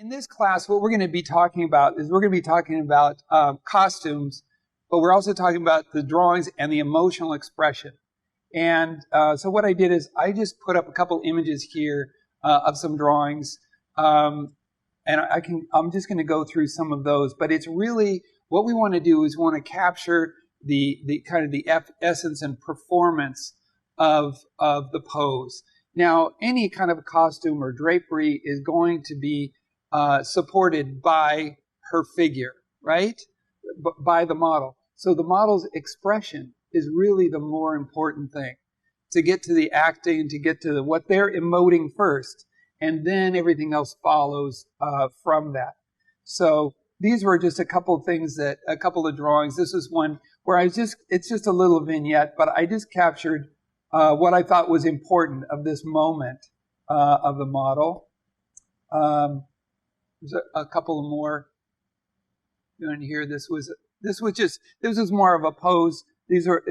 In this class, what we're going to be talking about is we're going to be talking about costumes, but we're also talking about the drawings and the emotional expression. And so what I did is I just put up a couple images here of some drawings, and I'm just going to go through some of those. But it's really what we want to do is we want to capture the kind of the essence and performance of the pose. Now, any kind of costume or drapery is going to be supported by her figure, right? By the model. So the model's expression is really the more important thing. To get to the acting, to get to what they're emoting first, and then everything else follows from that. So these were just a couple of drawings. This is one where it's just a little vignette, but I just captured what I thought was important of this moment of the model. There's a couple more. Down here, this was more of a pose. These are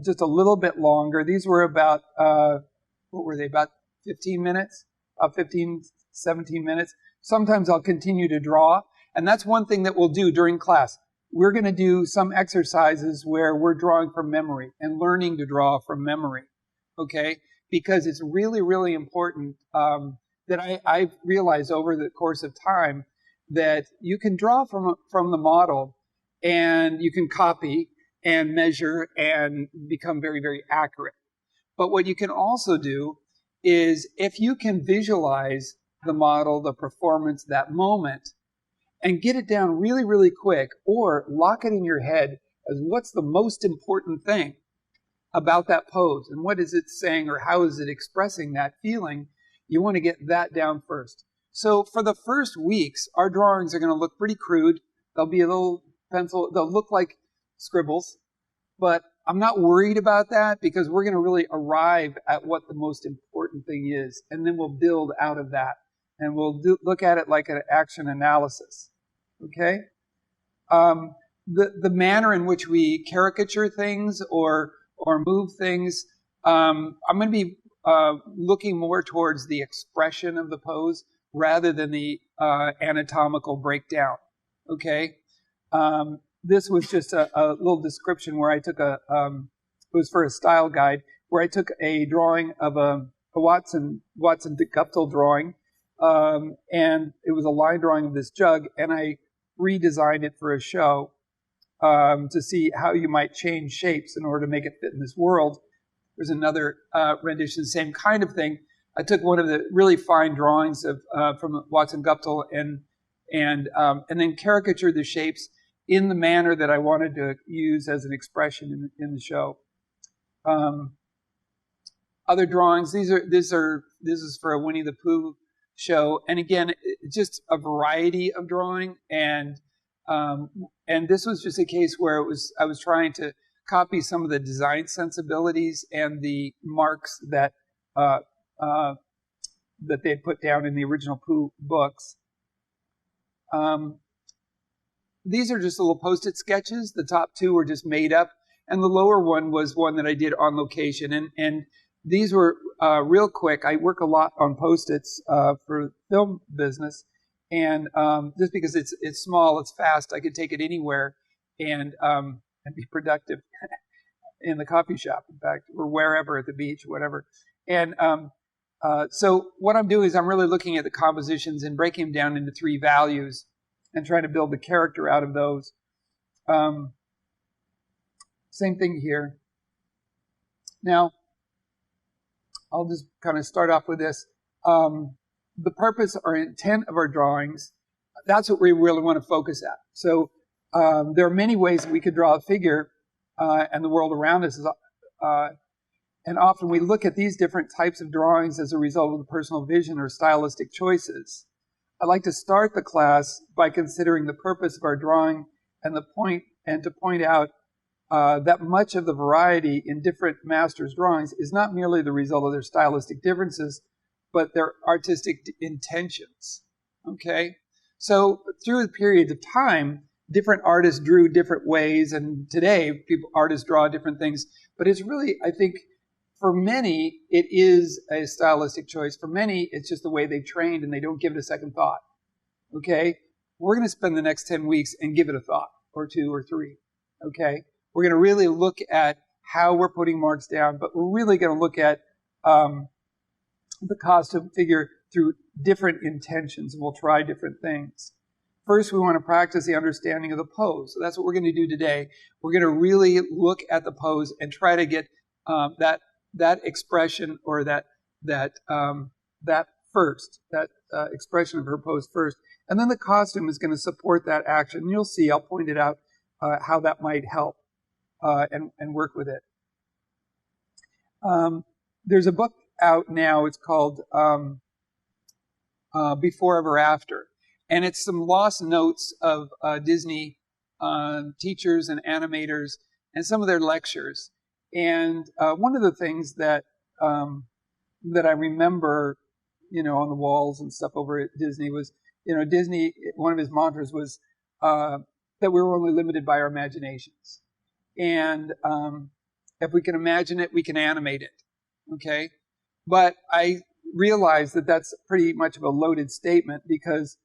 just a little bit longer. These were about, what were they, about 15 minutes? 17 minutes. Sometimes I'll continue to draw. And that's one thing that we'll do during class. We're going to do some exercises where we're drawing from memory and learning to draw from memory. Okay? Because it's really, really important that I've realized over the course of time that you can draw from the model and you can copy and measure and become very, very accurate. But what you can also do is if you can visualize the model, the performance, that moment, and get it down really, really quick, or lock it in your head as what's the most important thing about that pose, and what is it saying, or how is it expressing that feeling, you want to get that down first. So for the first weeks, our drawings are going to look pretty crude. They'll be a little pencil, they'll look like scribbles, but I'm not worried about that because we're going to really arrive at what the most important thing is, and then we'll build out of that, and we'll look at it like an action analysis. Okay? The manner in which we caricature things or move things, I'm going to be looking more towards the expression of the pose rather than the anatomical breakdown. Okay? This was just a little description where I took it was for a style guide, where I took a drawing of a Watson Guptill drawing, and it was a line drawing of this jug, and I redesigned it for a show to see how you might change shapes in order to make it fit in this world. There's another rendition, the same kind of thing. I took one of the really fine drawings of from Watson Guptill and then caricatured the shapes in the manner that I wanted to use as an expression in the show. Other drawings. This is for a Winnie the Pooh show, and again, just a variety of drawing, and this was just a case where I was trying to copy some of the design sensibilities and the marks that they put down in the original Pooh books. These are just little Post-it sketches. The top two were just made up, and the lower one was one that I did on location. And these were real quick. I work a lot on Post-its for film business, and just because it's small, it's fast, I could take it anywhere and be productive in the coffee shop, in fact, or wherever, at the beach, whatever. And so what I'm doing is I'm really looking at the compositions and breaking them down into 3 values and trying to build the character out of those. Same thing here. Now, I'll just kind of start off with this. The purpose or intent of our drawings, that's what we really want to focus at. So there are many ways that we could draw a figure and the world around us. And often we look at these different types of drawings as a result of the personal vision or stylistic choices. I'd like to start the class by considering the purpose of our drawing and to point out that much of the variety in different masters' drawings is not merely the result of their stylistic differences, but their artistic intentions. Okay? So through the period of time, different artists drew different ways, and today artists draw different things. But it's really, I think, for many, it is a stylistic choice. For many, it's just the way they've trained and they don't give it a second thought. Okay? We're going to spend the next 10 weeks and give it a thought, or 2 or 3. Okay? We're going to really look at how we're putting marks down, but we're really going to look at the costume figure through different intentions. We'll try different things. First, we want to practice the understanding of the pose. So that's what we're going to do today. We're going to really look at the pose and try to get that expression, or that expression of her pose first. And then the costume is going to support that action. And you'll see, I'll point it out how that might help and work with it. There's a book out now. It's called Before Ever After. And it's some lost notes of Disney teachers and animators and some of their lectures. And one of the things that I remember, on the walls and stuff over at Disney was, Disney, one of his mantras was that we were only limited by our imaginations. And if we can imagine it, we can animate it. Okay? But I realize that that's pretty much of a loaded statement, because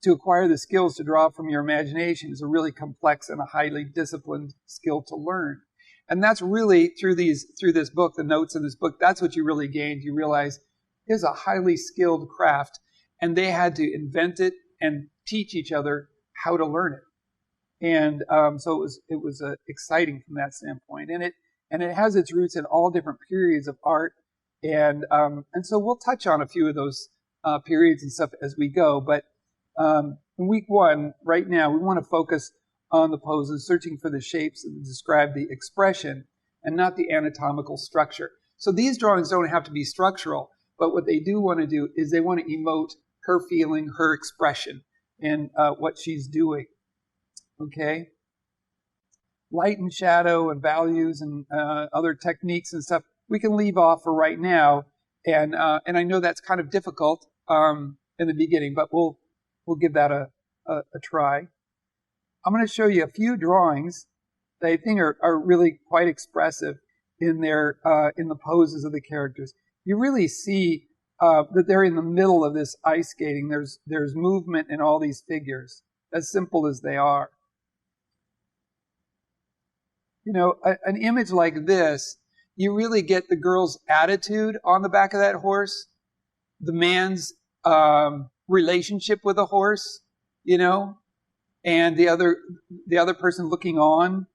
to acquire the skills to draw from your imagination is a really complex and a highly disciplined skill to learn. And that's really, through this book, the notes in this book, that's what you really gained. You realize it's a highly skilled craft, and they had to invent it and teach each other how to learn it. And so it was exciting from that standpoint. And it has its roots in all different periods of art. And so we'll touch on a few of those periods and stuff as we go. But in week 1, right now, we want to focus on the poses, searching for the shapes that describe the expression and not the anatomical structure. So these drawings don't have to be structural, but what they do want to do is they want to emote her feeling, her expression, and what she's doing. Okay? Light and shadow and values and other techniques and stuff we can leave off for right now. And I know that's kind of difficult in the beginning, but we'll give that a try. I'm going to show you a few drawings that I think are really quite expressive in the poses of the characters. You really see that they're in the middle of this ice skating. There's movement in all these figures, as simple as they are. An image like this, you really get the girl's attitude on the back of that horse, the man's relationship with the horse, and the other person looking on.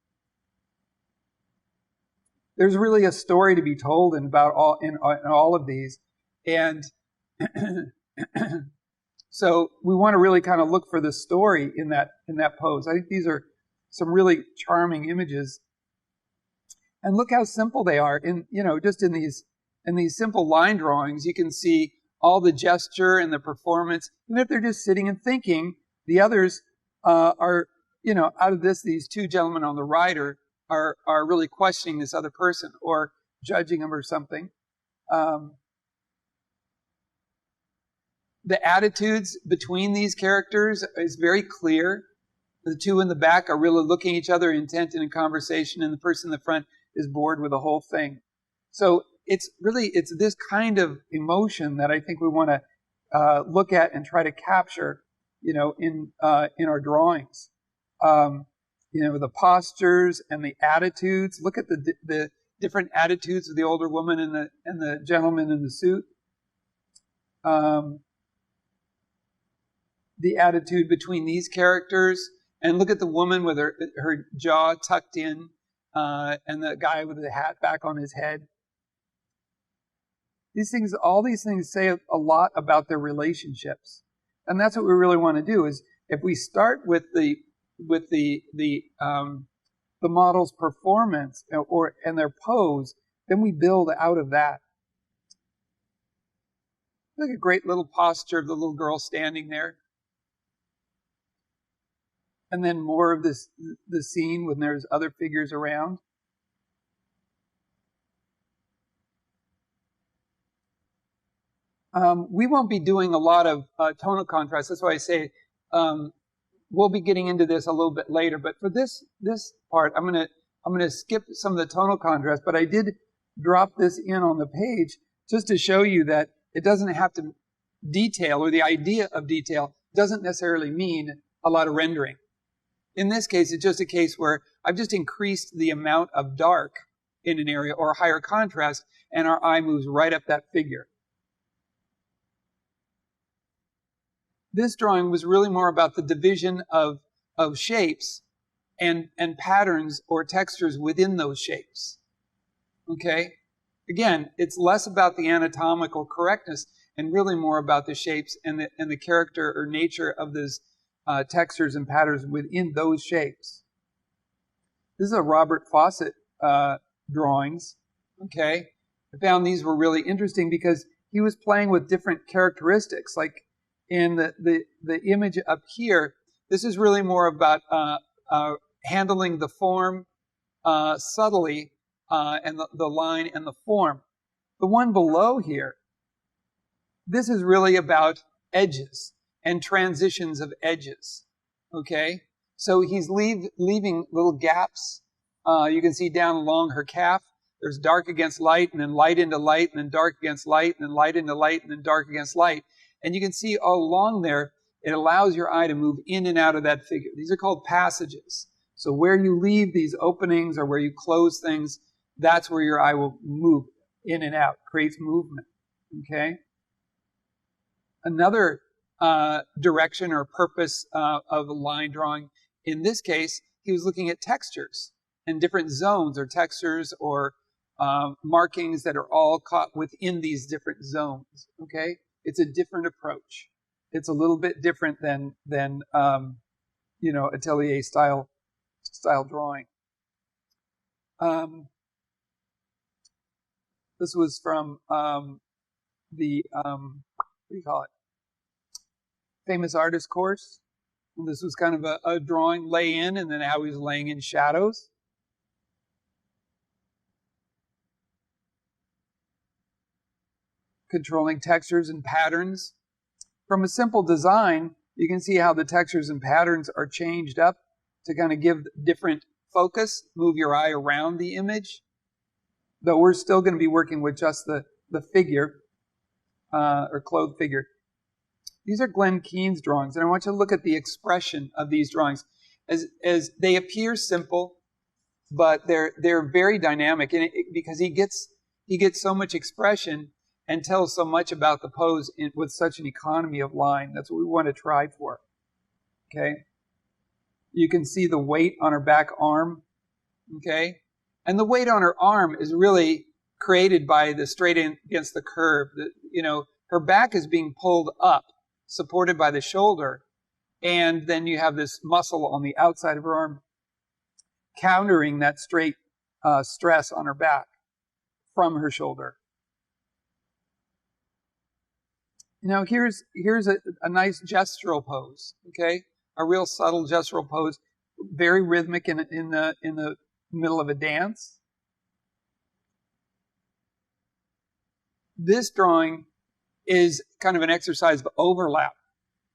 There's really a story to be told in all of these, and so we want to really kind of look for the story in that pose. I think these are some really charming images, and look how simple they are. Just in these simple line drawings, you can see all the gesture and the performance. Even if they're just sitting and thinking, the others are, out of these 2 gentlemen on the right are really questioning this other person or judging him or something. The attitudes between these characters is very clear. The 2 in the back are really looking at each other, intent in a conversation, and the person in the front is bored with the whole thing. So it's this kind of emotion that I think we want to look at and try to capture, in our drawings. The postures and the attitudes. Look at the different attitudes of the older woman and the gentleman in the suit. The attitude between these characters, and look at the woman with her jaw tucked in, and the guy with the hat back on his head. All these things say a lot about their relationships. And that's what we really want to do, is if we start with the model's performance and their pose, then we build out of that. Look at a great little posture of the little girl standing there. And then more of the scene when there's other figures around. We won't be doing a lot of tonal contrast. That's why I say we'll be getting into this a little bit later. But for this part, I'm gonna skip some of the tonal contrast. But I did drop this in on the page just to show you that it doesn't have to detail, or the idea of detail doesn't necessarily mean a lot of rendering. In this case, it's just a case where I've just increased the amount of dark in an area or higher contrast, and our eye moves right up that figure. This drawing was really more about the division of shapes and patterns or textures within those shapes. Okay? Again, it's less about the anatomical correctness and really more about the shapes and the character or nature of those textures and patterns within those shapes. This is a Robert Fawcett drawings. Okay? I found these were really interesting because he was playing with different characteristics. Like in the image up here, this is really more about handling the form subtly and the line and the form. The one below here, this is really about edges and transitions of edges. Okay? So he's leaving little gaps. You can see down along her calf, there's dark against light, and then light into light, and then dark against light, and then light into light, and then dark against light. And you can see all along there, it allows your eye to move in and out of that figure. These are called passages. So where you leave these openings or where you close things, that's where your eye will move in and out, creates movement. Okay? Another direction or purpose of a line drawing, in this case, he was looking at textures and different zones or textures or markings that are all caught within these different zones. Okay? It's a different approach. It's a little bit different than atelier style drawing. This was from the what do you call it? Famous Artist Course. And this was kind of a drawing, lay in, and then how he was laying in shadows. Controlling textures and patterns. From a simple design, you can see how the textures and patterns are changed up to kind of give different focus, move your eye around the image. Though we're still going to be working with just the figure, or clothed figure. These are Glenn Keane's drawings, and I want you to look at the expression of these drawings. As they appear simple, but they're very dynamic, and because he gets so much expression and tells so much about the pose with such an economy of line. That's what we want to try for. Okay? You can see the weight on her back arm. Okay? And the weight on her arm is really created by the straight in against the curve. Her back is being pulled up, supported by the shoulder, and then you have this muscle on the outside of her arm countering that straight stress on her back from her shoulder. Now here's a nice gestural pose, okay? A real subtle gestural pose, very rhythmic in the middle of a dance. This drawing is kind of an exercise of overlap.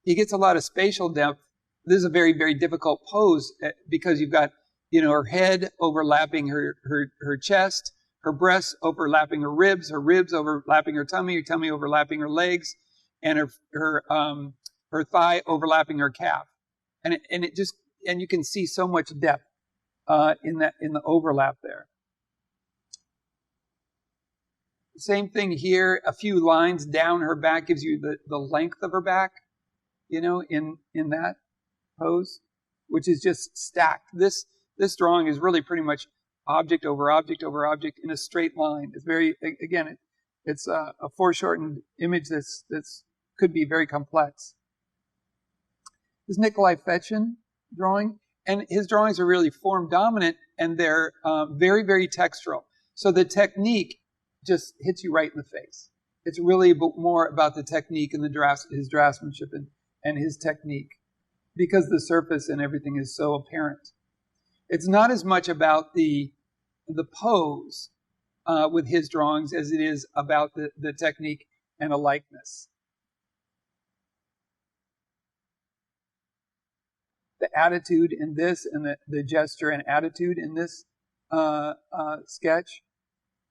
He gets a lot of spatial depth. This is a very, very difficult pose because you've got, her head overlapping her chest, her breasts overlapping her ribs overlapping her tummy overlapping her legs, and her thigh overlapping her calf. And you can see so much depth in the overlap there. Same thing here. A few lines down her back gives you the length of her back, in that pose, which is just stacked. This drawing is really pretty much object over object over object in a straight line. It's very, again, it's a foreshortened image that's could be very complex. This is Nikolai Fechin drawing, and his drawings are really form dominant, and they're very, very textural. So the technique just hits you right in the face. It's really more about the technique and his draftsmanship and his technique, because the surface and everything is so apparent. It's not as much about the pose with his drawings as it is about the technique and a likeness. The attitude in this and the gesture and attitude in this sketch,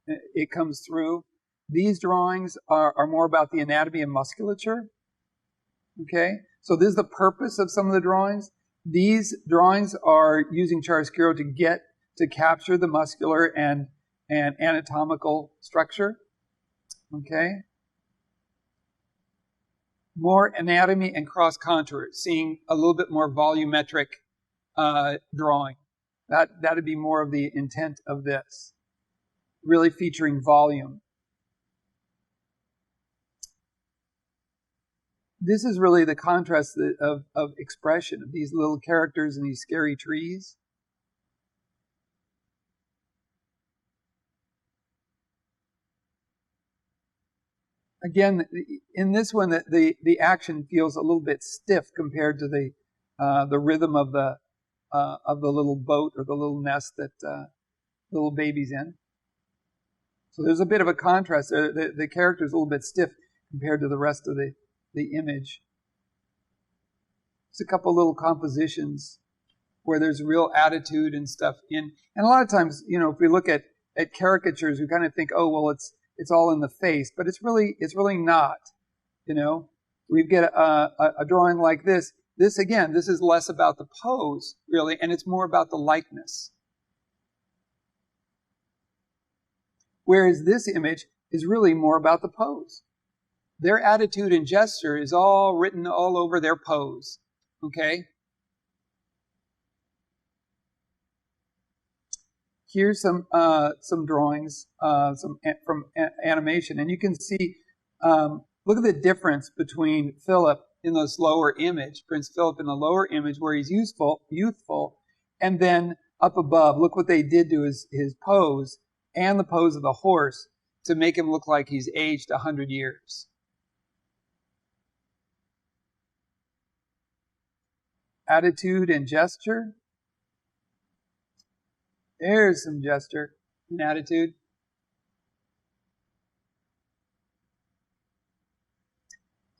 it comes through. These drawings are more about the anatomy and musculature. Okay? So this is the purpose of some of the drawings. These drawings are using chiaroscuro to capture the muscular and anatomical structure. Okay. More anatomy and cross contour, seeing a little bit more volumetric drawing. That'd be more of the intent of this. Really featuring volume. This is really the contrast of expression of these little characters and these scary trees. Again, in this one, the action feels a little bit stiff compared to the rhythm of the little boat or the little nest that the little baby's in. So there's a bit of a contrast. The character is a little bit stiff compared to the rest of the image. There's a couple little compositions where there's real attitude and stuff in. And a lot of times, if we look at caricatures, we kind of think, oh, well, it's all in the face, but it's really not. We get a drawing like this. This is less about the pose, really, and it's more about the likeness. Whereas this image is really more about the pose. Their attitude and gesture is all written all over their pose. Okay? Here's some drawings from animation, and you can see. Look at the difference between Philip in this lower image, Prince Philip in the lower image, where he's youthful, and then up above. Look what they did to his pose and the pose of the horse to make him look like he's aged 100 years. Attitude and gesture. There's some gesture and attitude.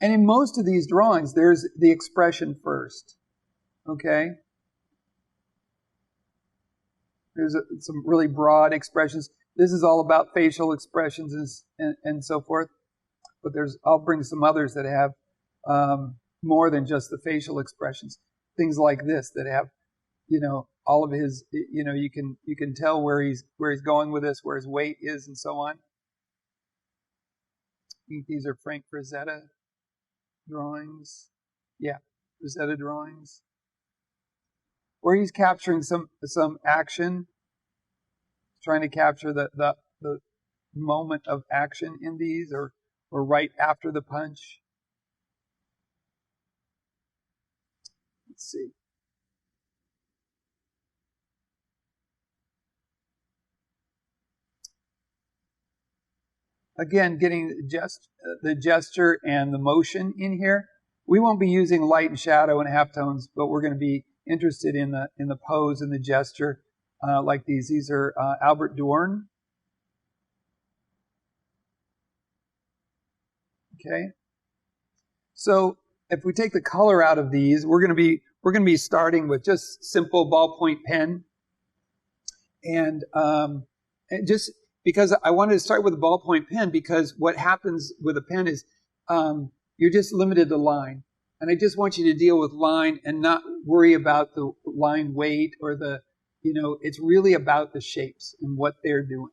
And in most of these drawings, there's the expression first. Okay? There's some really broad expressions. This is all about facial expressions and so forth. But I'll bring some others that have more than just the facial expressions. Things like this that have, all of his, you can tell where he's going with this, where his weight is, and so on. I think these are Frank Frazetta drawings. Yeah, Frazetta drawings. Where he's capturing some action, trying to capture the moment of action in these, or right after the punch. Let's see. Again, getting the gesture and the motion in here. We won't be using light and shadow and halftones, but we're going to be interested in the pose and the gesture like these. These are Albert Dorn. Okay. So if we take the color out of these, we're going to be starting with just simple ballpoint pen, and just because I wanted to start with a ballpoint pen, because what happens with a pen is you're just limited to line, and I just want you to deal with line and not worry about the line weight or it's really about the shapes and what they're doing.